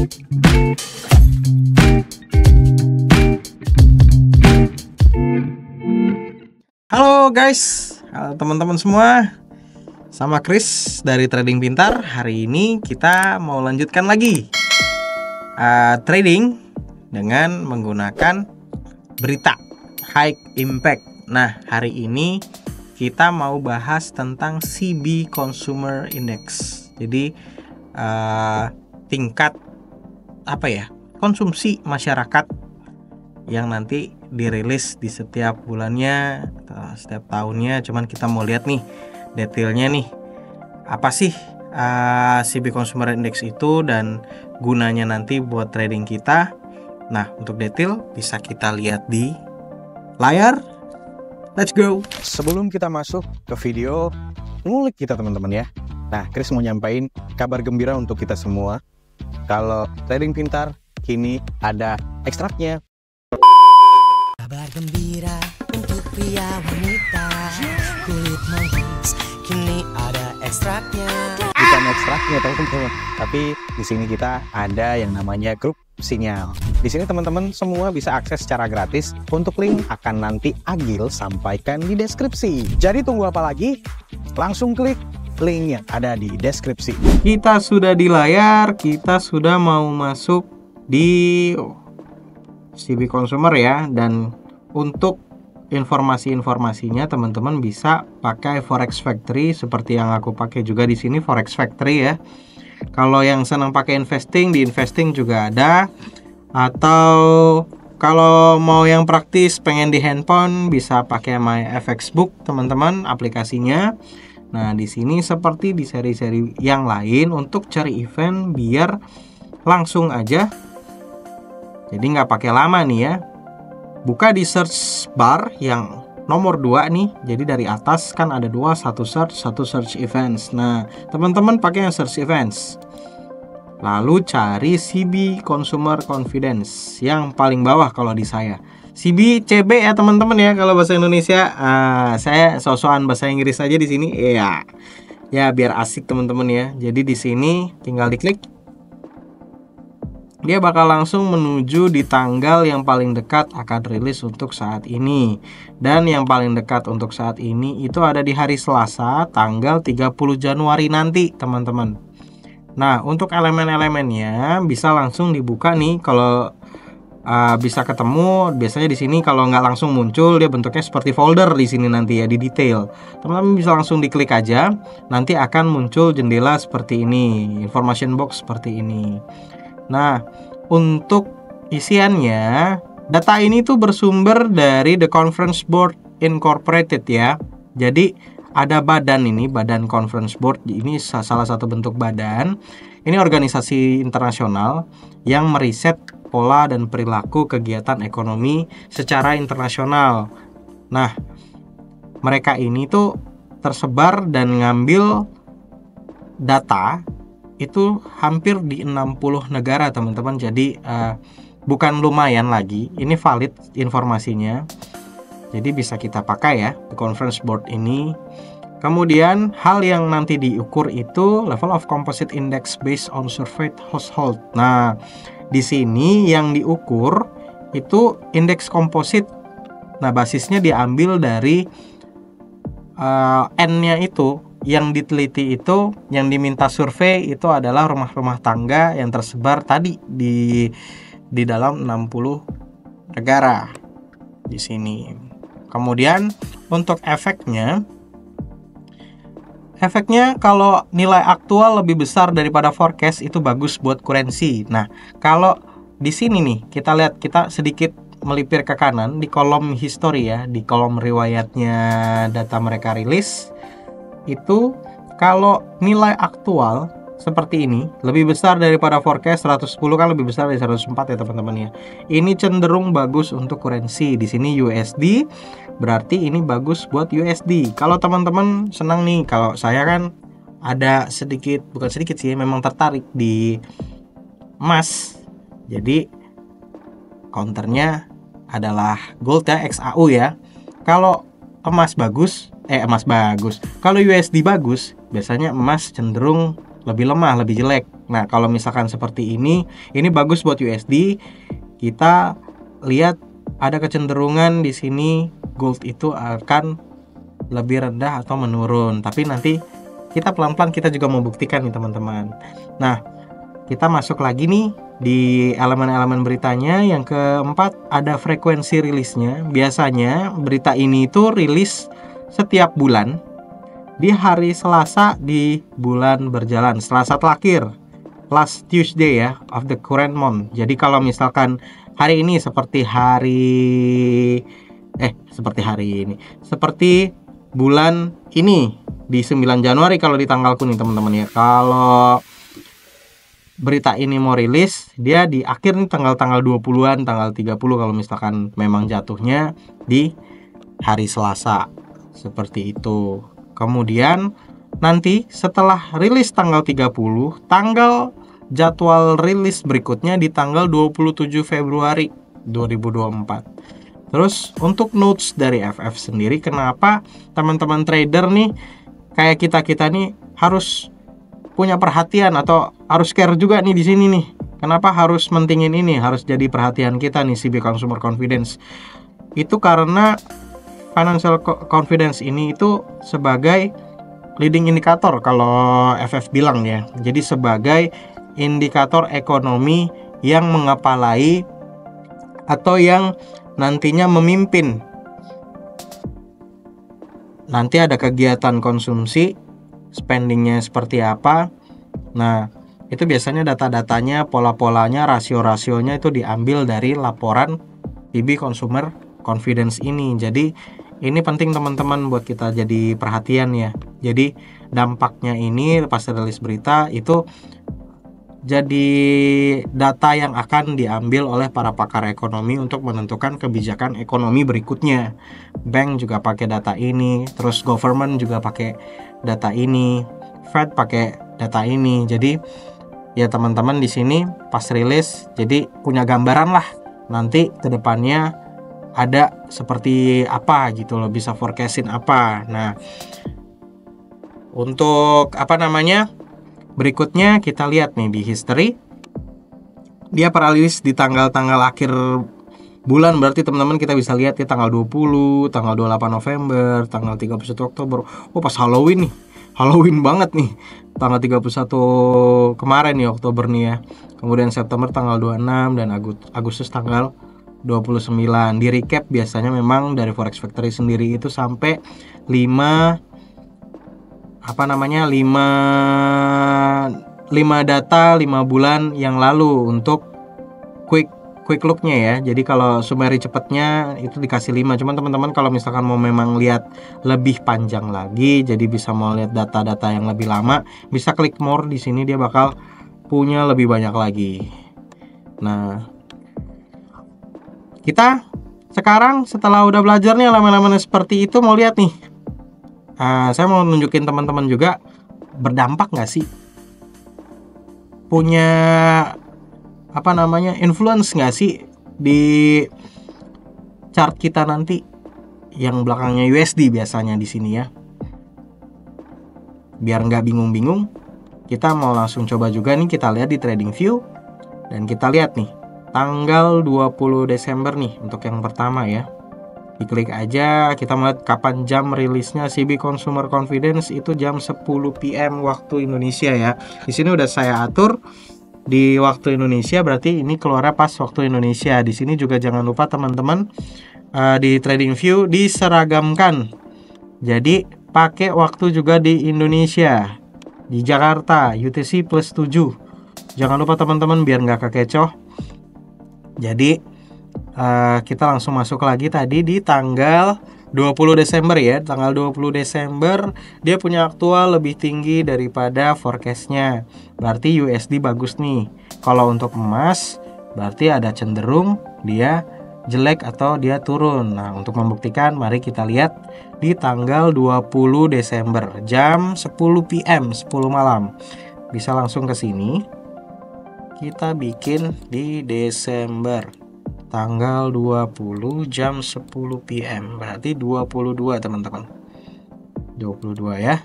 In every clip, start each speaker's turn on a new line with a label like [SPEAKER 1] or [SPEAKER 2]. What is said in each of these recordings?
[SPEAKER 1] Halo guys, halo teman-teman semua. Sama Chris dari Trading Pintar. Hari ini kita mau lanjutkan lagi trading dengan menggunakan berita high impact. Nah, hari ini kita mau bahas tentang CB Consumer Index. Jadi tingkat konsumsi masyarakat yang nanti dirilis di setiap bulannya, setiap tahunnya. Cuman kita mau lihat nih detailnya nih, apa sih CB Consumer Index itu dan gunanya nanti buat trading kita. Nah, untuk detail bisa kita lihat di layar. Let's go.
[SPEAKER 2] Sebelum kita masuk ke video, ngulik kita teman-teman ya. Nah, Chris mau nyampain kabar gembira untuk kita semua. Kalau Trading Pintar kini ada ekstraknya.
[SPEAKER 3] Kabar gembira untuk pria wanita, kulit manis kini ada ekstraknya.
[SPEAKER 2] Bukan ekstraknya teman-teman, tapi di sini kita ada yang namanya grup sinyal. Di sini teman-teman semua bisa akses secara gratis. Untuk link akan nanti Agil sampaikan di deskripsi. Jadi tunggu apa lagi? Langsung klik link yang ada di deskripsi.
[SPEAKER 1] Kita sudah di layar, kita sudah mau masuk di CB Consumer ya. Dan untuk informasi-informasinya teman-teman bisa pakai Forex Factory seperti yang aku pakai juga di sini, Forex Factory ya. Kalau yang senang pakai investing, di investing juga ada. Atau kalau mau yang praktis pengen di handphone bisa pakai MyFXBook teman-teman aplikasinya. Nah, di sini seperti di seri-seri yang lain untuk cari event biar langsung aja. Jadi nggak pakai lama nih ya. Buka di search bar yang nomor 2 nih. Jadi dari atas kan ada dua, satu search events. Nah, teman-teman pakai yang search events. Lalu cari CB Consumer Confidence yang paling bawah kalau di saya. CB CB ya teman-teman ya kalau bahasa Indonesia. Saya so-soan bahasa Inggris aja di sini. Iya. Ya biar asik teman-teman ya. Jadi di sini tinggal diklik. Dia bakal langsung menuju di tanggal yang paling dekat akan rilis untuk saat ini. Dan yang paling dekat untuk saat ini itu ada di hari Selasa tanggal 30 Januari nanti teman-teman. Nah, untuk elemen-elemennya bisa langsung dibuka nih. Kalau bisa ketemu, biasanya di sini kalau nggak langsung muncul dia bentuknya seperti folder di sini nanti ya di detail. Teman-teman bisa langsung diklik aja, nanti akan muncul jendela seperti ini, information box seperti ini. Nah, untuk isiannya, data ini tuh bersumber dari The Conference Board Incorporated ya. Jadi ada badan ini, Badan Conference Board. Ini salah satu bentuk badan. Ini organisasi internasional yang meriset pola dan perilaku kegiatan ekonomi secara internasional. Nah, mereka ini tuh tersebar dan ngambil data itu hampir di 60 negara teman-teman. Jadi bukan lumayan lagi, ini valid informasinya. Jadi bisa kita pakai ya di Conference Board ini. Kemudian hal yang nanti diukur itu level of composite index based on surveyed household. Nah, di sini yang diukur itu indeks komposit. Nah, basisnya diambil dari N-nya itu. Yang diteliti itu, yang diminta survei itu adalah rumah-rumah tangga yang tersebar tadi di dalam 60 negara di sini. Kemudian untuk efeknya kalau nilai aktual lebih besar daripada forecast itu bagus buat currency. Nah, kalau di sini nih kita lihat, kita sedikit melipir ke kanan di kolom history ya, di kolom riwayatnya data mereka rilis. Itu kalau nilai aktual seperti ini lebih besar daripada forecast 110 kan lebih besar dari 104 ya teman-teman ya. Ini cenderung bagus untuk currency. Di sini USD berarti ini bagus buat USD. Kalau teman-teman senang nih, kalau saya kan ada sedikit, bukan sedikit sih, memang tertarik di emas. Jadi counternya adalah gold ya, XAU ya. Kalau emas bagus, kalau USD bagus, biasanya emas cenderung lebih lemah, lebih jelek. Nah, kalau misalkan seperti ini bagus buat USD. Kita lihat ada kecenderungan di sini gold itu akan lebih rendah atau menurun. Tapi nanti kita pelan-pelan kita juga mau buktikan nih teman-teman. Nah, kita masuk lagi nih di elemen-elemen beritanya. Yang keempat ada frekuensi rilisnya. Biasanya berita ini itu rilis setiap bulan di hari Selasa di bulan berjalan, Selasa terakhir, last Tuesday ya of the current month. Jadi kalau misalkan hari ini seperti bulan ini di 9 Januari kalau di tanggalku nih teman-teman ya. Kalau berita ini mau rilis, dia di akhir nih tanggal 20-an, tanggal 30 kalau misalkan memang jatuhnya di hari Selasa. Seperti itu. Kemudian nanti setelah rilis tanggal 30, tanggal jadwal rilis berikutnya di tanggal 27 Februari 2024. Terus untuk notes dari FF sendiri, kenapa teman-teman trader nih kayak kita nih harus punya perhatian atau harus care juga nih di sini nih. Kenapa harus mentingin ini, harus jadi perhatian kita nih CB Consumer Confidence. Itu karena financial confidence ini itu sebagai leading indicator kalau FF bilang ya. Jadi sebagai indikator ekonomi yang mengepalai atau yang nantinya memimpin. Nanti ada kegiatan konsumsi, spendingnya seperti apa. Nah, itu biasanya data-datanya, pola-polanya, rasio-rasionya itu diambil dari laporan PB Consumer Confidence ini. Jadi ini penting teman-teman buat kita jadi perhatian ya. Jadi dampaknya ini pas rilis berita itu jadi data yang akan diambil oleh para pakar ekonomi untuk menentukan kebijakan ekonomi berikutnya. Bank juga pakai data ini, terus government juga pakai data ini, Fed pakai data ini. Jadi ya teman-teman di sini pas rilis jadi punya gambaran lah nanti ke depannya ada seperti apa gitu loh, bisa forecastin apa. Nah, untuk berikutnya kita lihat nih di history. Dia rilis di tanggal-tanggal akhir bulan, berarti teman-teman kita bisa lihat ya tanggal 20, tanggal 28 November, tanggal 31 Oktober. Oh, pas Halloween nih. Halloween banget nih. Tanggal 31 kemarin nih Oktober nih ya. Kemudian September tanggal 26 dan Agustus tanggal 29. Di recap biasanya memang dari Forex Factory sendiri itu sampai 5 data 5 bulan yang lalu untuk quick look-nya ya. Jadi kalau summary cepatnya itu dikasih 5. Cuman teman-teman kalau misalkan mau memang lihat lebih panjang lagi, jadi bisa mau lihat data-data yang lebih lama, bisa klik more di sini, dia bakal punya lebih banyak lagi. Nah, kita sekarang setelah udah belajar nih elemen-elemen seperti itu, mau lihat nih. Saya mau nunjukin teman-teman juga berdampak nggak sih? Punya influence nggak sih di chart kita nanti yang belakangnya USD biasanya di sini ya. Biar nggak bingung-bingung, kita mau langsung coba juga nih, kita lihat di TradingView dan kita lihat nih tanggal 20 Desember nih untuk yang pertama ya. Diklik aja, kita melihat kapan jam rilisnya CB Consumer Confidence itu jam 10 PM waktu Indonesia ya. Di sini udah saya atur di waktu Indonesia, berarti ini keluarnya pas waktu Indonesia. Di sini juga jangan lupa teman-teman di TradingView diseragamkan. Jadi pakai waktu juga di Indonesia. Di Jakarta UTC plus 7. Jangan lupa teman-teman biar nggak kekecoh. Jadi kita langsung masuk lagi tadi di tanggal 20 Desember ya. Tanggal 20 Desember dia punya aktual lebih tinggi daripada forecastnya. Berarti USD bagus nih. Kalau untuk emas berarti ada cenderung dia jelek atau dia turun. Nah, untuk membuktikan mari kita lihat di tanggal 20 Desember jam 10 PM, 10 malam. Bisa langsung ke sini. Kita bikin di Desember tanggal 20 jam 10 PM, berarti 22 teman-teman. 22 ya.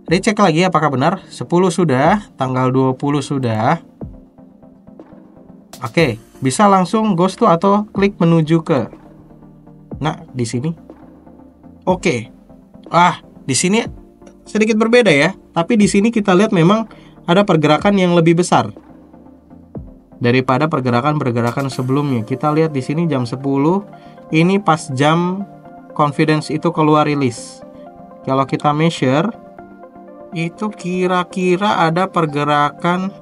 [SPEAKER 1] Recheck lagi apakah benar. 10 sudah, tanggal 20 sudah. Oke, bisa langsung ghost to atau klik menuju ke. Nah, di sini. Oke. Di sini sedikit berbeda ya. Tapi di sini kita lihat memang ada pergerakan yang lebih besar daripada pergerakan-pergerakan sebelumnya. Kita lihat di sini jam 10. Ini pas jam confidence itu keluar rilis. Kalau kita measure itu kira-kira ada pergerakan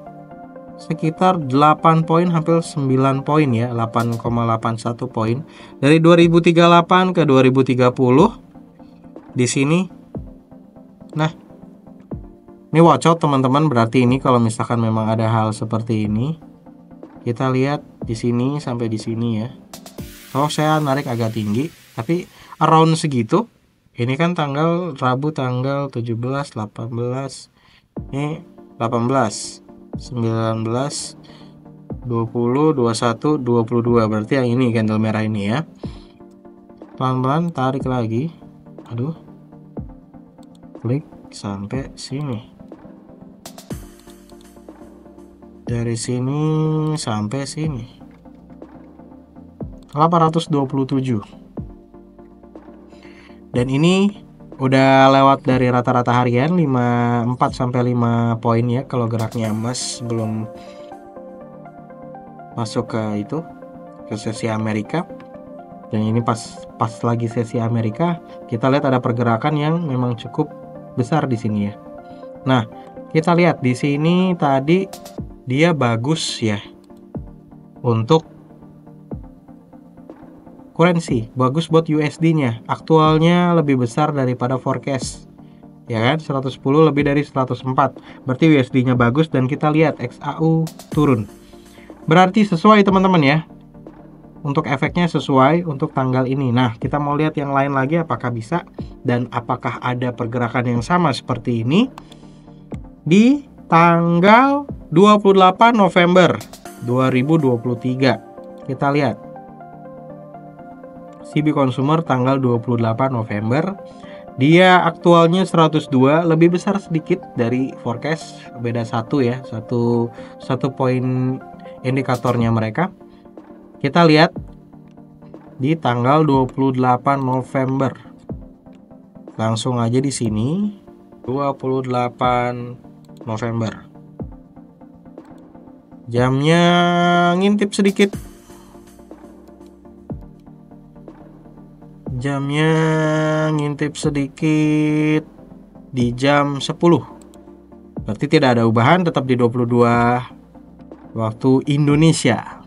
[SPEAKER 1] sekitar 8 poin hampir 9 poin ya, 8,81 poin dari 2038 ke 2030 di sini. Nah, ini watch out teman-teman, berarti ini kalau misalkan memang ada hal seperti ini, kita lihat di sini sampai di sini ya. Saya narik agak tinggi, tapi around segitu. Ini kan tanggal Rabu tanggal 17, 18. Ini 18, 19, 20, 21, 22. Berarti yang ini candle merah ini ya. Pelan-pelan tarik lagi. Aduh. Klik sampai sini. Dari sini sampai sini. 827. Dan ini udah lewat dari rata-rata harian 4 sampai 5 poin ya kalau geraknya emas belum masuk ke itu, ke sesi Amerika. Dan ini pas lagi sesi Amerika, kita lihat ada pergerakan yang memang cukup besar di sini ya. Nah, kita lihat di sini tadi dia bagus ya untuk currency, bagus buat USD-nya. Aktualnya lebih besar daripada forecast. Ya kan? 110 lebih dari 104. Berarti USD-nya bagus dan kita lihat XAU turun. Berarti sesuai teman-teman ya. Untuk efeknya sesuai untuk tanggal ini. Nah, kita mau lihat yang lain lagi apakah bisa dan apakah ada pergerakan yang sama seperti ini di tanggal 28 November 2023. Kita lihat CB Consumer tanggal 28 November. Dia aktualnya 102, lebih besar sedikit dari forecast, beda 1 ya, satu poin indikatornya mereka. Kita lihat di tanggal 28 November. Langsung aja di sini 28 November. Jamnya ngintip sedikit. Jamnya ngintip sedikit di jam 10. Berarti tidak ada ubahan, tetap di 22 waktu Indonesia.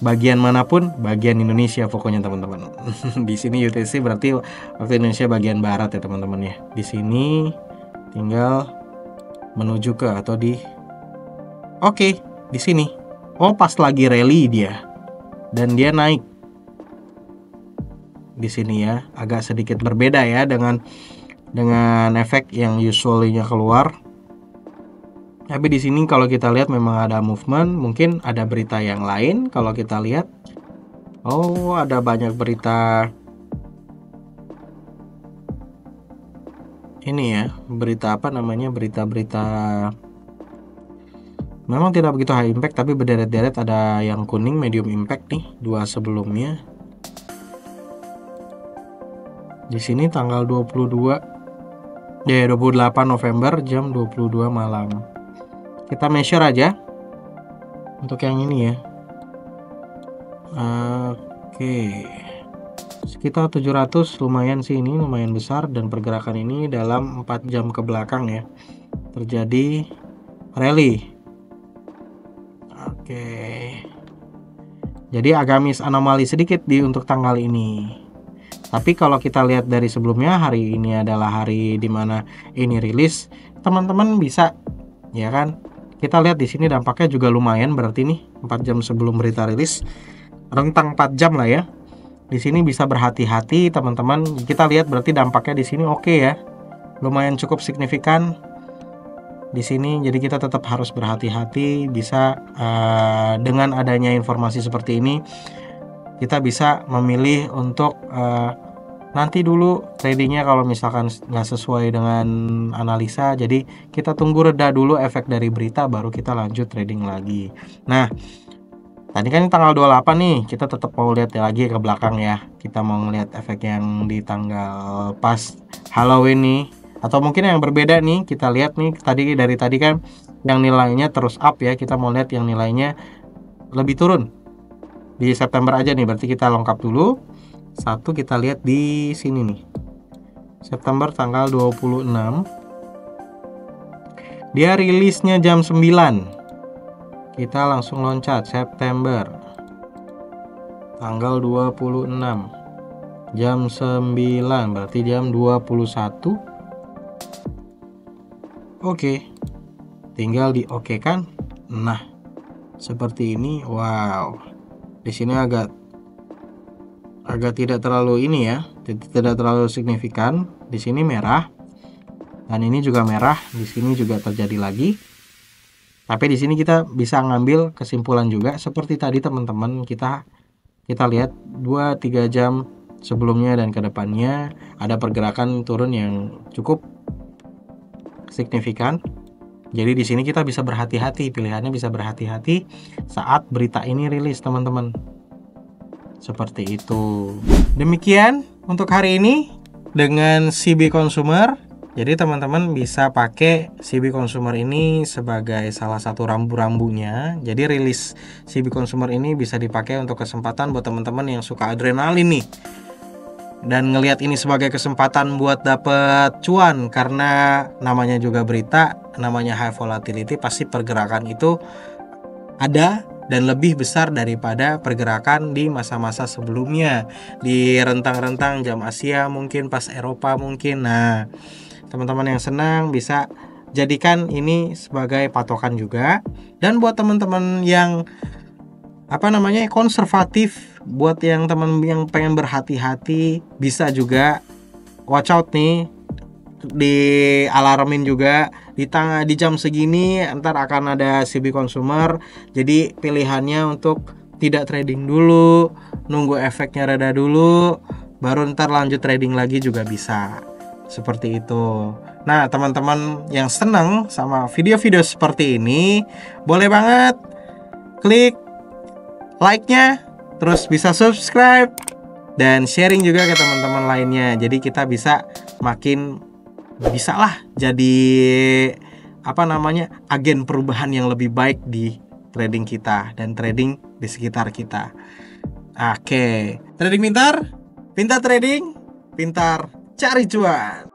[SPEAKER 1] Bagian manapun, bagian Indonesia pokoknya teman-teman. Di sini UTC berarti waktu Indonesia bagian barat ya teman-teman ya. Di sini tinggal menuju ke atau di Oke, di sini. Oh, pas lagi rally dia. Dan dia naik. Di sini ya, agak sedikit berbeda ya dengan efek yang usually-nya keluar. Tapi di sini kalau kita lihat memang ada movement, mungkin ada berita yang lain. Kalau kita lihat, oh ada banyak berita ini ya, berita apa namanya, berita-berita memang tidak begitu high impact tapi berderet-deret. Ada yang kuning medium impact nih, dua sebelumnya. Di sini tanggal 28 November jam 22 malam. Kita measure aja untuk yang ini ya. Oke. Sekitar 700, lumayan sih, ini lumayan besar, dan pergerakan ini dalam 4 jam ke belakang ya terjadi rally. Oke. Jadi agak miss anomali sedikit untuk tanggal ini. Tapi kalau kita lihat dari sebelumnya, hari ini adalah hari dimana ini rilis, teman-teman bisa, ya kan? Kita lihat di sini dampaknya juga lumayan, berarti nih 4 jam sebelum berita rilis, rentang 4 jam lah ya. Di sini bisa berhati-hati teman-teman. Kita lihat berarti dampaknya di sini oke ya, lumayan cukup signifikan di sini. Jadi kita tetap harus berhati-hati. Bisa dengan adanya informasi seperti ini, kita bisa memilih untuk nanti dulu tradingnya kalau misalkan nggak sesuai dengan analisa. Jadi kita tunggu reda dulu efek dari berita baru kita lanjut trading lagi. Nah, tadi kan tanggal 28 nih, kita tetap mau lihat lagi ke belakang ya. Kita mau ngelihat efek yang di tanggal pas Halloween nih. Atau mungkin yang berbeda nih, kita lihat nih dari tadi kan yang nilainya terus up ya. Kita mau lihat yang nilainya lebih turun. Di September aja nih, berarti kita lengkap dulu. Satu kita lihat di sini nih. September tanggal 26. Dia rilisnya jam 9. Kita langsung loncat September tanggal 26 jam 9, berarti jam 21. Oke. Tinggal di oke kan? Nah, seperti ini. Wow. Di sini agak tidak terlalu ini ya, tidak terlalu signifikan. Di sini merah, dan ini juga merah. Di sini juga terjadi lagi. Tapi di sini kita bisa ngambil kesimpulan juga seperti tadi teman-teman, kita lihat 2-3 jam sebelumnya dan kedepannya ada pergerakan turun yang cukup signifikan. Jadi di sini kita bisa berhati-hati, pilihannya bisa berhati-hati saat berita ini rilis teman-teman. Seperti itu. Demikian untuk hari ini dengan CB Consumer. Jadi teman-teman bisa pakai CB Consumer ini sebagai salah satu rambu-rambunya. Jadi rilis CB Consumer ini bisa dipakai untuk kesempatan buat teman-teman yang suka adrenalin nih. Dan ngelihat ini sebagai kesempatan buat dapet cuan, karena namanya juga berita, namanya high volatility, pasti pergerakan itu ada dan lebih besar daripada pergerakan di masa-masa sebelumnya, di rentang-rentang jam Asia mungkin, pas Eropa mungkin. Nah, teman-teman yang senang bisa jadikan ini sebagai patokan juga. Dan buat teman-teman yang konservatif, buat yang teman yang pengen berhati-hati, bisa juga watch out nih, di alarmin juga di jam segini ntar akan ada CB Consumer. Jadi pilihannya untuk tidak trading dulu, nunggu efeknya reda dulu, baru ntar lanjut trading lagi juga bisa. Seperti itu. Nah, teman-teman yang senang sama video-video seperti ini, boleh banget klik like-nya, terus bisa subscribe dan sharing juga ke teman-teman lainnya. Jadi kita bisa jadi agen perubahan yang lebih baik di trading kita dan trading di sekitar kita. Oke, trading pintar trading, pintar cari cuan.